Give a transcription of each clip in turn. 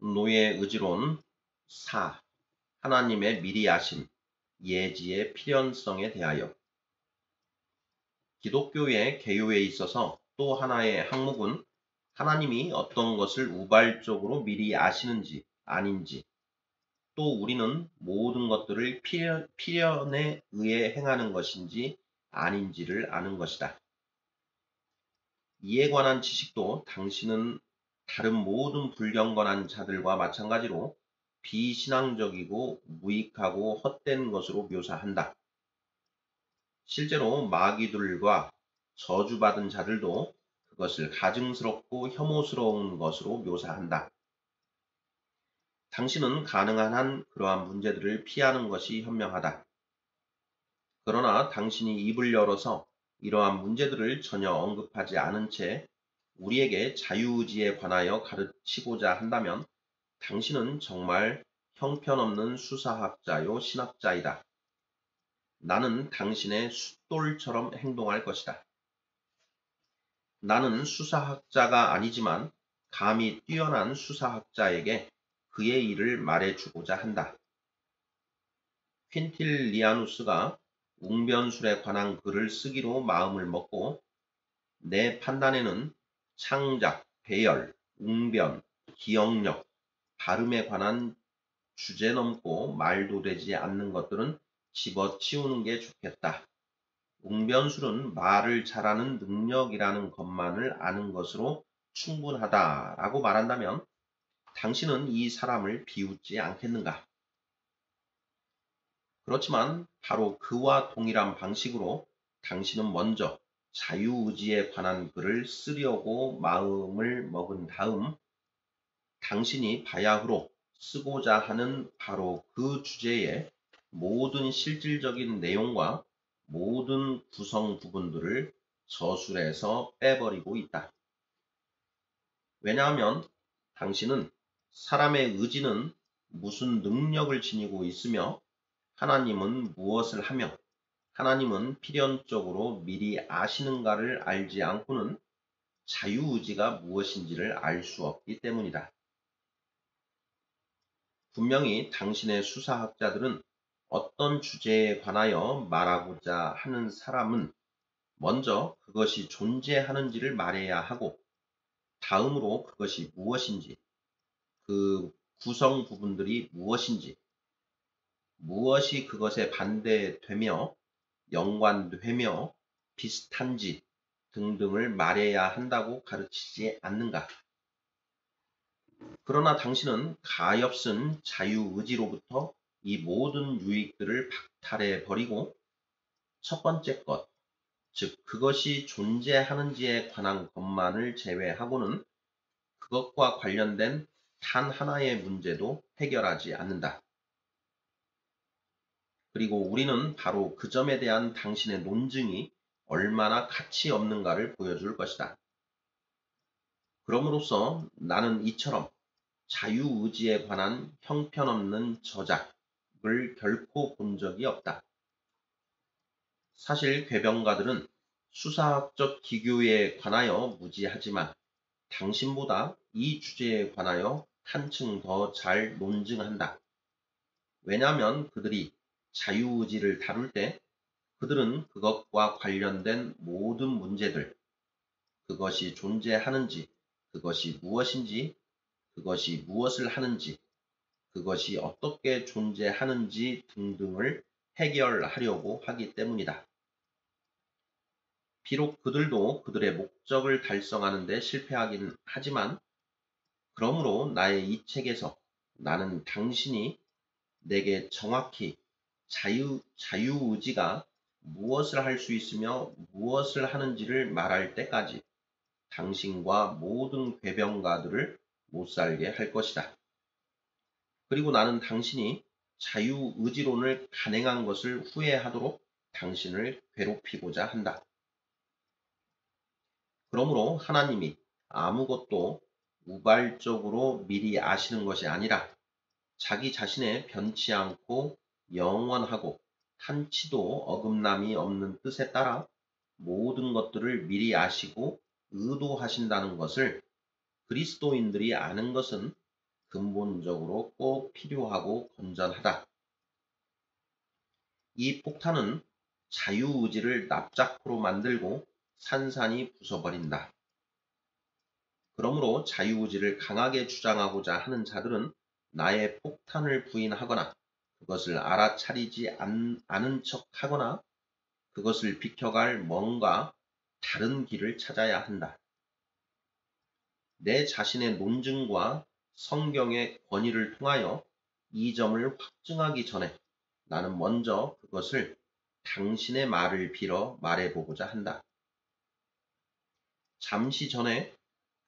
노예 의지론 4. 하나님의 미리 아심, 예지의 필연성에 대하여. 기독교의 개요에 있어서 또 하나의 항목은 하나님이 어떤 것을 우발적으로 미리 아시는지 아닌지, 또 우리는 모든 것들을 필연에 의해 행하는 것인지 아닌지를 아는 것이다. 이에 관한 지식도 당신은 다른 모든 불경건한 자들과 마찬가지로 비신앙적이고 무익하고 헛된 것으로 묘사한다. 실제로 마귀들과 저주받은 자들도 그것을 가증스럽고 혐오스러운 것으로 묘사한다. 당신은 가능한 한 그러한 문제들을 피하는 것이 현명하다. 그러나 당신이 입을 열어서 이러한 문제들을 전혀 언급하지 않은 채 우리에게 자유의지에 관하여 가르치고자 한다면 당신은 정말 형편없는 수사학자요 신학자이다. 나는 당신의 숫돌처럼 행동할 것이다. 나는 수사학자가 아니지만 감히 뛰어난 수사학자에게 그의 일을 말해주고자 한다. 퀸틸리아누스가 웅변술에 관한 글을 쓰기로 마음을 먹고 내 판단에는 창작, 배열, 웅변, 기억력, 발음에 관한 주제넘고 말도 되지 않는 것들은 집어치우는 게 좋겠다. 웅변술은 말을 잘하는 능력이라는 것만을 아는 것으로 충분하다라고 말한다면 당신은 이 사람을 비웃지 않겠는가? 그렇지만 바로 그와 동일한 방식으로 당신은 먼저 자유의지에 관한 글을 쓰려고 마음을 먹은 다음 당신이 바야흐로 쓰고자 하는 바로 그 주제의 모든 실질적인 내용과 모든 구성 부분들을 저술해서 빼버리고 있다. 왜냐하면 당신은 사람의 의지는 무슨 능력을 지니고 있으며 하나님은 무엇을 하며 하나님은 필연적으로 미리 아시는가를 알지 않고는 자유의지가 무엇인지를 알 수 없기 때문이다. 분명히 당신의 수사학자들은 어떤 주제에 관하여 말하고자 하는 사람은 먼저 그것이 존재하는지를 말해야 하고 다음으로 그것이 무엇인지, 그 구성 부분들이 무엇인지, 무엇이 그것에 반대되며 연관되며 비슷한지 등등을 말해야 한다고 가르치지 않는가. 그러나 당신은 가엾은 자유의지로부터 이 모든 유익들을 박탈해 버리고 첫 번째 것, 즉 그것이 존재하는지에 관한 것만을 제외하고는 그것과 관련된 단 하나의 문제도 해결하지 않는다. 그리고 우리는 바로 그 점에 대한 당신의 논증이 얼마나 가치 없는가를 보여줄 것이다. 그럼으로써 나는 이처럼 자유의지에 관한 형편없는 저작을 결코 본 적이 없다. 사실 궤변가들은 수사학적 기교에 관하여 무지하지만 당신보다 이 주제에 관하여 한층 더 잘 논증한다. 왜냐하면 그들이 자유의지를 다룰 때 그들은 그것과 관련된 모든 문제들, 그것이 존재하는지, 그것이 무엇인지, 그것이 무엇을 하는지, 그것이 어떻게 존재하는지 등등을 해결하려고 하기 때문이다. 비록 그들도 그들의 목적을 달성하는 데 실패하긴 하지만 그러므로 나의 이 책에서 나는 당신이 내게 정확히 자유의지가 무엇을 할 수 있으며 무엇을 하는지를 말할 때까지 당신과 모든 궤변가들을 못살게 할 것이다. 그리고 나는 당신이 자유의지론을 간행한 것을 후회하도록 당신을 괴롭히고자 한다. 그러므로 하나님이 아무것도 우발적으로 미리 아시는 것이 아니라 자기 자신의 변치 않고 영원하고 한치도 어긋남이 없는 뜻에 따라 모든 것들을 미리 아시고 의도하신다는 것을 그리스도인들이 아는 것은 근본적으로 꼭 필요하고 건전하다. 이 폭탄은 자유의지를 납작으로 만들고 산산이 부숴버린다. 그러므로 자유의지를 강하게 주장하고자 하는 자들은 나의 폭탄을 부인하거나 그것을 알아차리지 않은 척하거나 그것을 비켜갈 뭔가 다른 길을 찾아야 한다. 내 자신의 논증과 성경의 권위를 통하여 이 점을 확증하기 전에 나는 먼저 그것을 당신의 말을 빌어 말해보고자 한다. 잠시 전에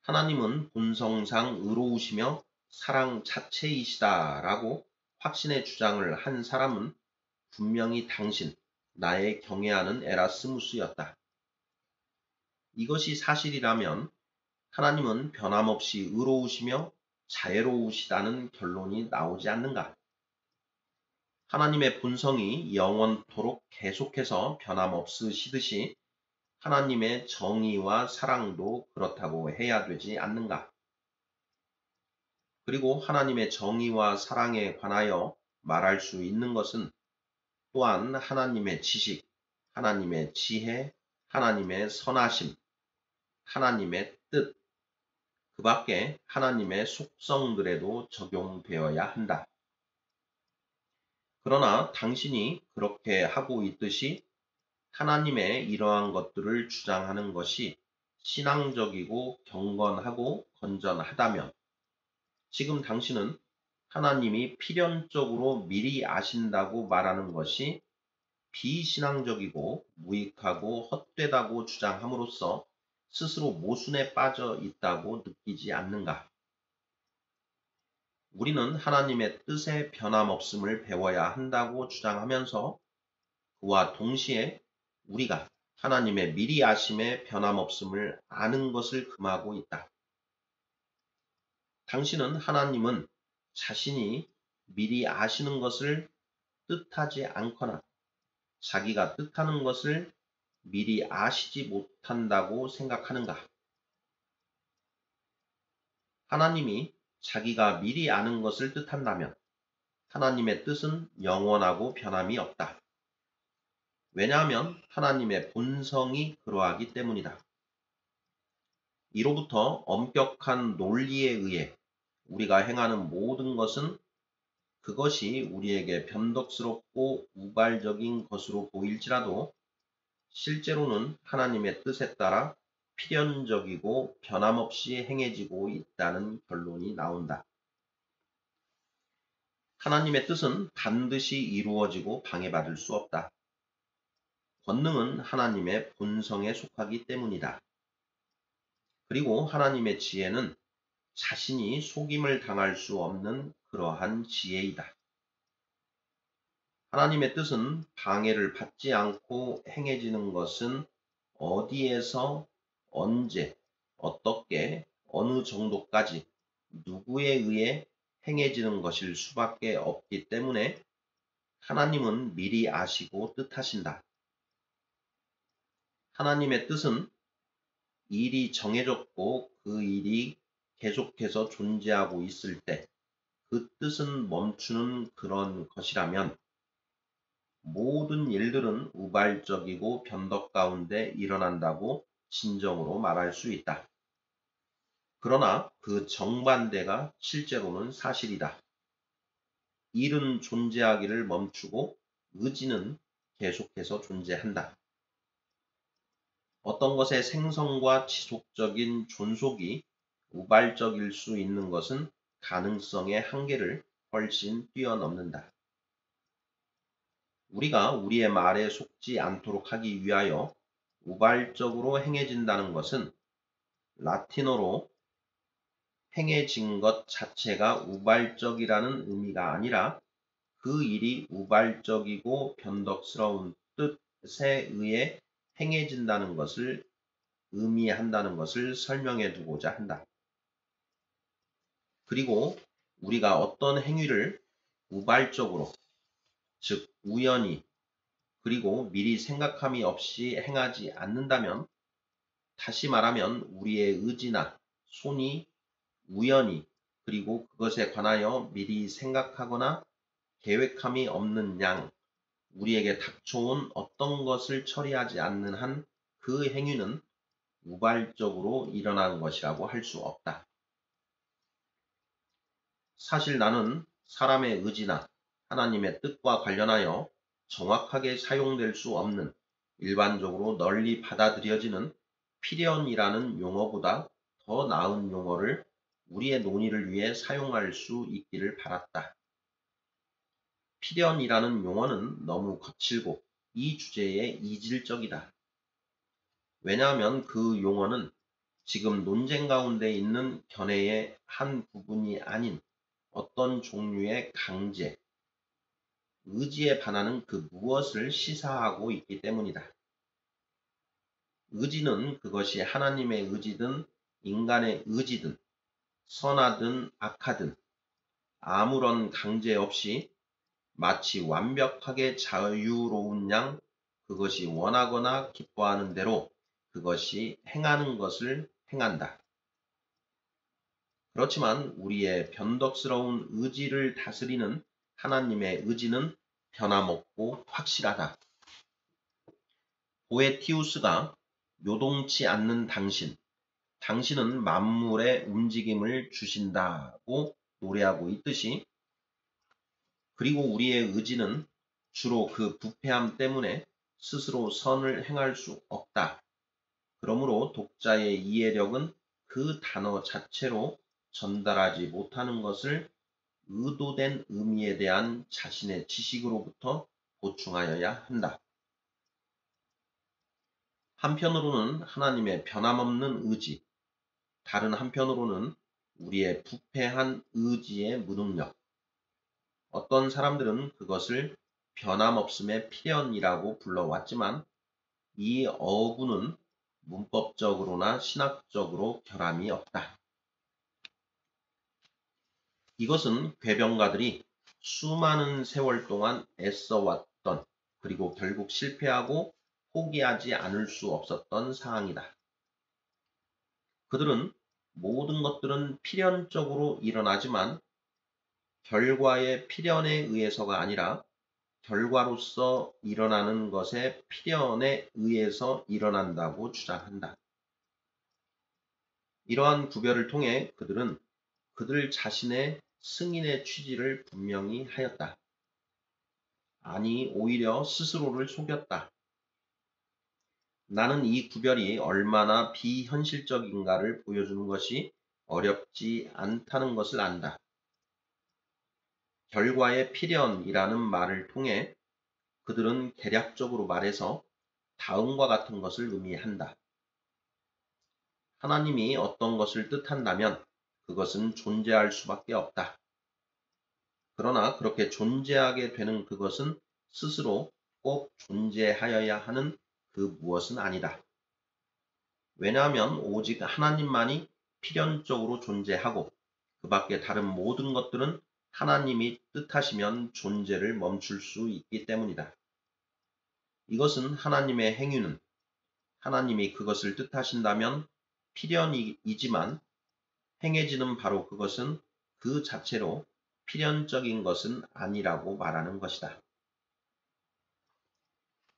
하나님은 본성상 의로우시며 사랑 자체이시다 라고 확신의 주장을 한 사람은 분명히 당신, 나의 경외하는 에라스무스였다. 이것이 사실이라면 하나님은 변함없이 의로우시며 자애로우시다는 결론이 나오지 않는가? 하나님의 본성이 영원토록 계속해서 변함없으시듯이 하나님의 정의와 사랑도 그렇다고 해야 되지 않는가? 그리고 하나님의 정의와 사랑에 관하여 말할 수 있는 것은 또한 하나님의 지식, 하나님의 지혜, 하나님의 선하심, 하나님의 뜻, 그 밖에 하나님의 속성들에도 적용되어야 한다. 그러나 당신이 그렇게 하고 있듯이 하나님의 이러한 것들을 주장하는 것이 신앙적이고 경건하고 건전하다면 지금 당신은 하나님이 필연적으로 미리 아신다고 말하는 것이 비신앙적이고 무익하고 헛되다고 주장함으로써 스스로 모순에 빠져 있다고 느끼지 않는가? 우리는 하나님의 뜻의 변함없음을 배워야 한다고 주장하면서 그와 동시에 우리가 하나님의 미리 아심의 변함없음을 아는 것을 금하고 있다. 당신은 하나님은 자신이 미리 아시는 것을 뜻하지 않거나 자기가 뜻하는 것을 미리 아시지 못한다고 생각하는가? 하나님이 자기가 미리 아는 것을 뜻한다면 하나님의 뜻은 영원하고 변함이 없다. 왜냐하면 하나님의 본성이 그러하기 때문이다. 이로부터 엄격한 논리에 의해 우리가 행하는 모든 것은 그것이 우리에게 변덕스럽고 우발적인 것으로 보일지라도 실제로는 하나님의 뜻에 따라 필연적이고 변함없이 행해지고 있다는 결론이 나온다. 하나님의 뜻은 반드시 이루어지고 방해받을 수 없다. 권능은 하나님의 본성에 속하기 때문이다. 그리고 하나님의 지혜는 자신이 속임을 당할 수 없는 그러한 지혜이다. 하나님의 뜻은 방해를 받지 않고 행해지는 것은 어디에서, 언제, 어떻게, 어느 정도까지, 누구에 의해 행해지는 것일 수밖에 없기 때문에 하나님은 미리 아시고 뜻하신다. 하나님의 뜻은 일이 정해졌고 그 일이 계속해서 존재하고 있을 때 그 뜻은 멈추는 그런 것이라면 모든 일들은 우발적이고 변덕 가운데 일어난다고 진정으로 말할 수 있다. 그러나 그 정반대가 실제로는 사실이다. 일은 존재하기를 멈추고 의지는 계속해서 존재한다. 어떤 것의 생성과 지속적인 존속이 우발적일 수 있는 것은 가능성의 한계를 훨씬 뛰어넘는다. 우리가 우리의 말에 속지 않도록 하기 위하여 우발적으로 행해진다는 것은 라틴어로 행해진 것 자체가 우발적이라는 의미가 아니라 그 일이 우발적이고 변덕스러운 뜻에 의해 행해진다는 것을 의미한다는 것을 설명해 두고자 한다. 그리고 우리가 어떤 행위를 우발적으로, 즉 우연히, 그리고 미리 생각함이 없이 행하지 않는다면 다시 말하면 우리의 의지나 손이 우연히 그리고 그것에 관하여 미리 생각하거나 계획함이 없는 양, 우리에게 닥쳐온 어떤 것을 처리하지 않는 한 그 행위는 우발적으로 일어난 것이라고 할 수 없다. 사실 나는 사람의 의지나 하나님의 뜻과 관련하여 정확하게 사용될 수 없는 일반적으로 널리 받아들여지는 필연이라는 용어보다 더 나은 용어를 우리의 논의를 위해 사용할 수 있기를 바랐다. 필연이라는 용어는 너무 거칠고 이 주제에 이질적이다. 왜냐하면 그 용어는 지금 논쟁 가운데 있는 견해의 한 부분이 아닌 어떤 종류의 강제, 의지에 반하는 그 무엇을 시사하고 있기 때문이다. 의지는 그것이 하나님의 의지든 인간의 의지든 선하든 악하든 아무런 강제 없이 마치 완벽하게 자유로운 양 그것이 원하거나 기뻐하는 대로 그것이 행하는 것을 행한다. 그렇지만 우리의 변덕스러운 의지를 다스리는 하나님의 의지는 변함없고 확실하다. 보에티우스가 요동치 않는 당신은 만물의 움직임을 주신다고 노래하고 있듯이 그리고 우리의 의지는 주로 그 부패함 때문에 스스로 선을 행할 수 없다. 그러므로 독자의 이해력은 그 단어 자체로 전달하지 못하는 것을 의도된 의미에 대한 자신의 지식으로부터 보충하여야 한다. 한편으로는 하나님의 변함없는 의지, 다른 한편으로는 우리의 부패한 의지의 무능력. 어떤 사람들은 그것을 변함없음의 필연이라고 불러왔지만 이 어구는 문법적으로나 신학적으로 결함이 없다. 이것은 궤변가들이 수많은 세월 동안 애써왔던 그리고 결국 실패하고 포기하지 않을 수 없었던 사항이다. 그들은 모든 것들은 필연적으로 일어나지만 결과의 필연에 의해서가 아니라 결과로서 일어나는 것의 필연에 의해서 일어난다고 주장한다. 이러한 구별을 통해 그들은 그들 자신의 승인의 취지를 분명히 하였다. 아니, 오히려 스스로를 속였다. 나는 이 구별이 얼마나 비현실적인가를 보여주는 것이 어렵지 않다는 것을 안다. 결과의 필연이라는 말을 통해 그들은 개략적으로 말해서 다음과 같은 것을 의미한다. 하나님이 어떤 것을 뜻한다면 그것은 존재할 수밖에 없다. 그러나 그렇게 존재하게 되는 그것은 스스로 꼭 존재하여야 하는 그 무엇은 아니다. 왜냐하면 오직 하나님만이 필연적으로 존재하고 그 밖에 다른 모든 것들은 하나님이 뜻하시면 존재를 멈출 수 있기 때문이다. 이것은 하나님의 행위는 하나님이 그것을 뜻하신다면 필연이지만 행해지는 바로 그것은 그 자체로 필연적인 것은 아니라고 말하는 것이다.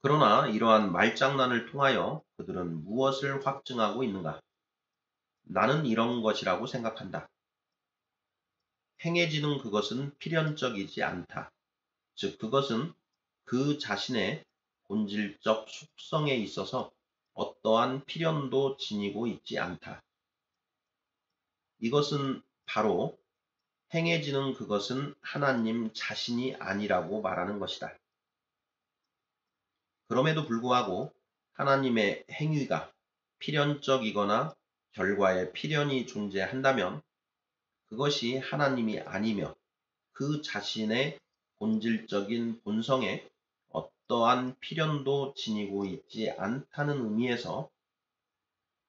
그러나 이러한 말장난을 통하여 그들은 무엇을 확증하고 있는가? 나는 이런 것이라고 생각한다. 행해지는 그것은 필연적이지 않다. 즉 그것은 그 자신의 본질적 속성에 있어서 어떠한 필연도 지니고 있지 않다. 이것은 바로 행해지는 그것은 하나님 자신이 아니라고 말하는 것이다. 그럼에도 불구하고 하나님의 행위가 필연적이거나 결과에 필연이 존재한다면 그것이 하나님이 아니며 그 자신의 본질적인 본성에 어떠한 필연도 지니고 있지 않다는 의미에서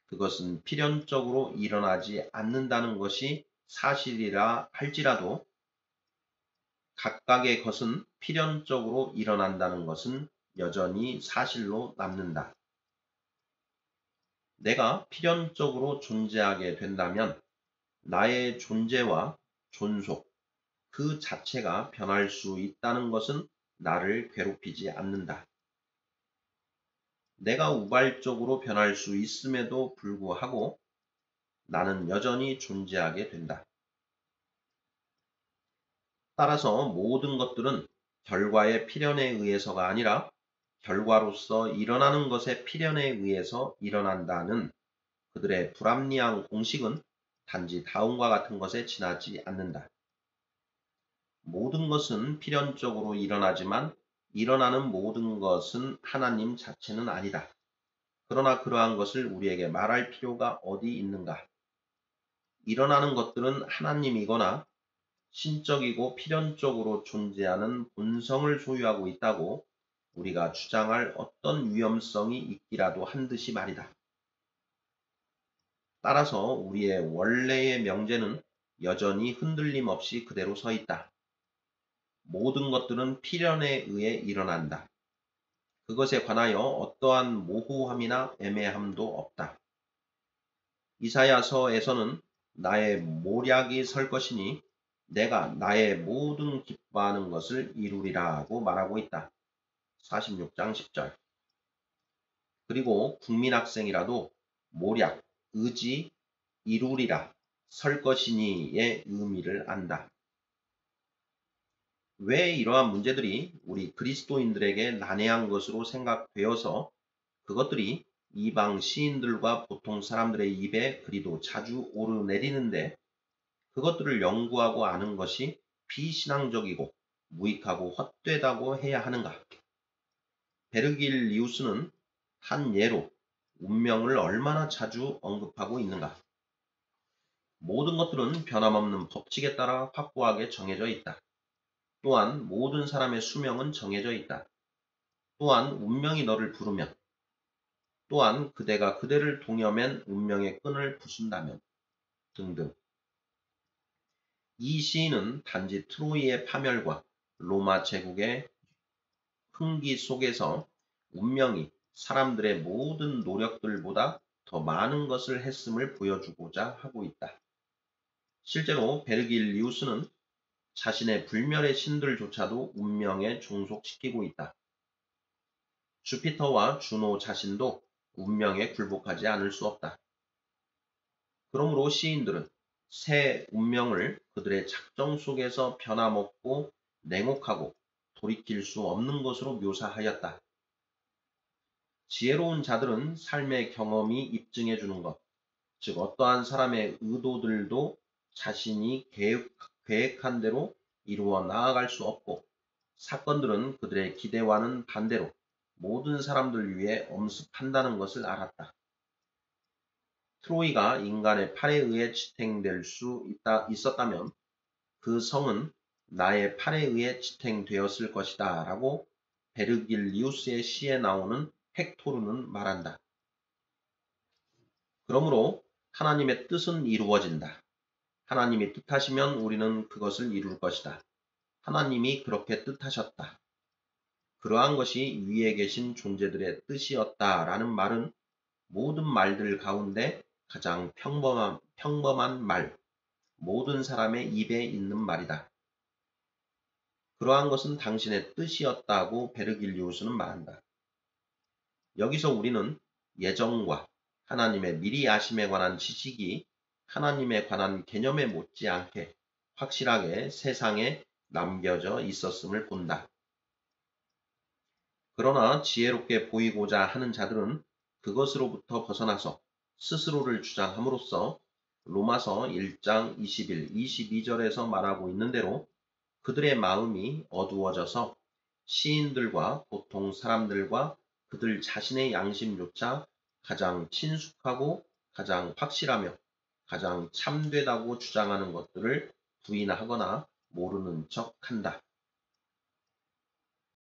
그것은 필연적으로 일어나지 않는다는 것이 사실이라 할지라도 각각의 것은 필연적으로 일어난다는 것은 여전히 사실로 남는다. 내가 필연적으로 존재하게 된다면 나의 존재와 존속, 그 자체가 변할 수 있다는 것은 나를 괴롭히지 않는다. 내가 우발적으로 변할 수 있음에도 불구하고 나는 여전히 존재하게 된다. 따라서 모든 것들은 결과의 필연에 의해서가 아니라 결과로서 일어나는 것의 필연에 의해서 일어난다는 그들의 불합리한 공식은 단지 다음과 같은 것에 지나지 않는다. 모든 것은 필연적으로 일어나지만 일어나는 모든 것은 하나님 자체는 아니다. 그러나 그러한 것을 우리에게 말할 필요가 어디 있는가? 일어나는 것들은 하나님이거나 신적이고 필연적으로 존재하는 본성을 소유하고 있다고 우리가 주장할 어떤 위험성이 있기라도 한 듯이 말이다. 따라서 우리의 원래의 명제는 여전히 흔들림 없이 그대로 서 있다. 모든 것들은 필연에 의해 일어난다. 그것에 관하여 어떠한 모호함이나 애매함도 없다. 이사야서에서는 나의 모략이 설 것이니 내가 나의 모든 기뻐하는 것을 이루리라고 말하고 있다. 46장 10절. 그리고 국민학생이라도 모략, 의지, 이루리라, 설 것이니의 의미를 안다. 왜 이러한 문제들이 우리 그리스도인들에게 난해한 것으로 생각되어서 그것들이 이방 시인들과 보통 사람들의 입에 그리도 자주 오르내리는데 그것들을 연구하고 아는 것이 비신앙적이고 무익하고 헛되다고 해야 하는가? 베르길리우스는 한 예로 운명을 얼마나 자주 언급하고 있는가? 모든 것들은 변함없는 법칙에 따라 확고하게 정해져 있다. 또한 모든 사람의 수명은 정해져 있다. 또한 운명이 너를 부르면, 또한 그대가 그대를 동여맨 운명의 끈을 부순다면 등등. 이 시인은 단지 트로이의 파멸과 로마 제국의 흥기 속에서 운명이 사람들의 모든 노력들보다 더 많은 것을 했음을 보여주고자 하고 있다. 실제로 베르길리우스는 자신의 불멸의 신들조차도 운명에 종속시키고 있다. 주피터와 주노 자신도 운명에 굴복하지 않을 수 없다. 그러므로 시인들은 새 운명을 그들의 작정 속에서 변함없고 냉혹하고 돌이킬 수 없는 것으로 묘사하였다. 지혜로운 자들은 삶의 경험이 입증해 주는 것, 즉 어떠한 사람의 의도들도 자신이 계획한 대로 이루어 나아갈 수 없고 사건들은 그들의 기대와는 반대로 모든 사람들 위해 엄습한다는 것을 알았다. 트로이가 인간의 팔에 의해 지탱될 수 있었다면 그 성은 나의 팔에 의해 지탱되었을 것이다 라고 베르길리우스의 시에 나오는 헥토르는 말한다. 그러므로 하나님의 뜻은 이루어진다. 하나님이 뜻하시면 우리는 그것을 이룰 것이다. 하나님이 그렇게 뜻하셨다. 그러한 것이 위에 계신 존재들의 뜻이었다라는 말은 모든 말들 가운데 가장 평범한 말, 모든 사람의 입에 있는 말이다. 그러한 것은 당신의 뜻이었다고 베르길리우스는 말한다. 여기서 우리는 예정과 하나님의 미리 아심에 관한 지식이 하나님에 관한 개념에 못지않게 확실하게 세상에 남겨져 있었음을 본다. 그러나 지혜롭게 보이고자 하는 자들은 그것으로부터 벗어나서 스스로를 주장함으로써 로마서 1장 21, 22절에서 말하고 있는 대로 그들의 마음이 어두워져서 시인들과 보통 사람들과 그들 자신의 양심조차 가장 친숙하고 가장 확실하며 가장 참되다고 주장하는 것들을 부인하거나 모르는 척 한다.